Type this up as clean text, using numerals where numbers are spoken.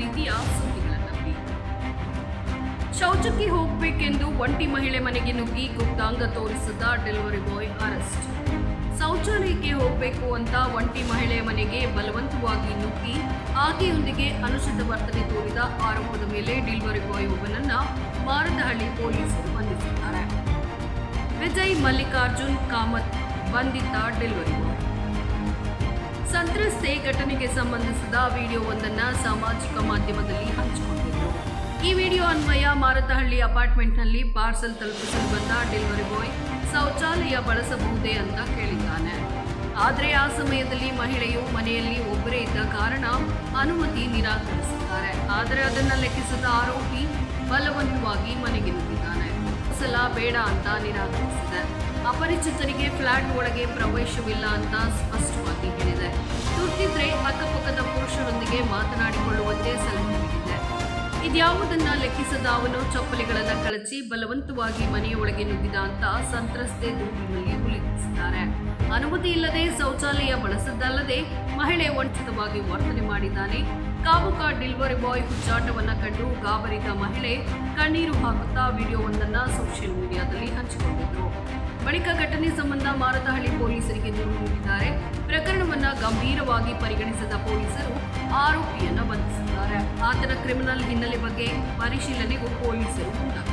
ರೀತಿಯ ಸುದ್ದಿಗಳನ್ನು ನಂಬಿ. ಶೌಚಕ್ಕೆ ಹೋಗಬೇಕೆಂದು ಒಂಟಿ ಮಹಿಳೆ ಮನೆಗೆ ನುಗ್ಗಿ ಗುಪ್ತಾಂಗ ತೋರಿಸಿದ ಡೆಲಿವರಿ ಬಾಯ್ ಅರೆಸ್ಟ್. ಶೌಚಾಲಯಕ್ಕೆ ಹೋಗಬೇಕು ಅಂತ ಒಂಟಿ ಮಹಿಳೆಯ ಮನೆಗೆ ಬಲವಂತವಾಗಿ ನುಗ್ಗಿ ಆಕೆಯೊಂದಿಗೆ ಅನುಚಿತ ವರ್ತನೆ ತೋರಿದ ಆರೋಪದ ಮೇಲೆ ಡೆಲಿವರಿ ಬಾಯ್ ಒಬ್ಬನನ್ನ ಮಾರದಹಳ್ಳಿ ಪೊಲೀಸರು ಬಂಧಿಸಿದ್ದಾರೆ. ವಿಜಯ್ ಮಲ್ಲಿಕಾರ್ಜುನ್ ಕಾಮತ್ ಬಂಧಿತ ಡೆಲಿವರಿ ಬಾಯ್. ಸಂತ್ರಸ್ತೆ ಘಟನೆಗೆ ಸಂಬಂಧಿಸಿದ ವಿಡಿಯೋವೊಂದನ್ನು ಸಾಮಾಜಿಕ ಮಾಧ್ಯಮದಲ್ಲಿ ಹಂಚಿಕೊಂಡಿದ್ದರು. ಈ ವಿಡಿಯೋ ಅನ್ವಯ ಮಾರತಹಳ್ಳಿ ಅಪಾರ್ಟ್ಮೆಂಟ್ನಲ್ಲಿ ಪಾರ್ಸಲ್ ತಲುಪಿಸಲು ಬಂದ ಡೆಲಿವರಿ ಬಾಯ್ ಶೌಚಾಲಯ ಬಳಸಬಹುದೇ ಅಂತ ಕೇಳಿದ್ದಾನೆ. ಆದರೆ ಆ ಸಮಯದಲ್ಲಿ ಮಹಿಳೆಯು ಮನೆಯಲ್ಲಿ ಒಬ್ಬರೇ ಇದ್ದ ಕಾರಣ ಅನುಮತಿ ನಿರಾಕರಿಸಿದ್ದಾರೆ. ಆದರೆ ಅದನ್ನು ಲೆಕ್ಕಿಸದ ಆರೋಪಿ ಬಲವಂತವಾಗಿ ಮನೆಗೆ ನುಗ್ಗಿದ್ದಾನೆ. ಸಲ ಬೇಡ ಅಂತ ನಿರಾಕರಿಸಿದೆ. ಅಪರಿಚಿತರಿಗೆ ಫ್ಲಾಟ್ ಒಳಗೆ ಪ್ರವೇಶವಿಲ್ಲ ಅಂತ ಸ್ಪಷ್ಟವಾಗಿ ಹೇಳಿದೆ. ತುರ್ತಿದ್ರೆ ಅಕ್ಕಪಕ್ಕದ ಪುರುಷರೊಂದಿಗೆ ಮಾತನಾಡಿಕೊಳ್ಳುವಂತೆ ಸಲಹೆ ನೀಡಿದೆ. ಇದ್ಯಾವುದನ್ನ ಲೆಕ್ಕಿಸದ ಅವನು ಚಪ್ಪಲಿಗಳನ್ನು ಕಳಚಿ ಬಲವಂತವಾಗಿ ಮನೆಯೊಳಗೆ ನುಗ್ಗಿದ ಅಂತ ಸಂತ್ರಸ್ತೆ ದೂರಿನಲ್ಲಿ ಉಲ್ಲೇಖಿಸಿದ್ದಾರೆ. ಅನುಮತಿ ಇಲ್ಲದೆ ಶೌಚಾಲಯ ಬಳಸದ್ದಲ್ಲದೆ ಮಹಿಳೆ ವಂಚಿತವಾಗಿ ವರ್ತನೆ ಮಾಡಿದ್ದಾನೆ. ಕಾಮುಕ ಡೆಲಿವರಿ ಬಾಯ್ ಹುಚ್ಚಾಟವನ್ನ ಕಂಡು ಗಾಬರಿದ ಮಹಿಳೆ ಕಣ್ಣೀರು ಹಾಕುತ್ತಾ ವಿಡಿಯೋವೊಂದನ್ನು ಸೋಷಿಯಲ್ ಮೀಡಿಯಾದಲ್ಲಿ ಹಂಚಿಕೊಂಡಿದ್ದರು. ಬಳಿಕ ಘಟನೆ ಸಂಬಂಧ ಮಾರತಹಳ್ಳಿ ಪೊಲೀಸರಿಗೆ ದೂರು ನೀಡಿದ್ದಾರೆ. ಪ್ರಕರಣವನ್ನ ಗಂಭೀರವಾಗಿ ಪರಿಗಣಿಸಿದ ಪೊಲೀಸರು ಆರೋಪಿಯನ್ನ ಬಂಧಿಸಿದ್ದಾರೆ. ಆತನ ಕ್ರಿಮಿನಲ್ ಹಿನ್ನೆಲೆ ಬಗ್ಗೆ ಪರಿಶೀಲನೆಗೂ ಪೊಲೀಸರು ಮುಂದಾಗಿದ್ದಾರೆ.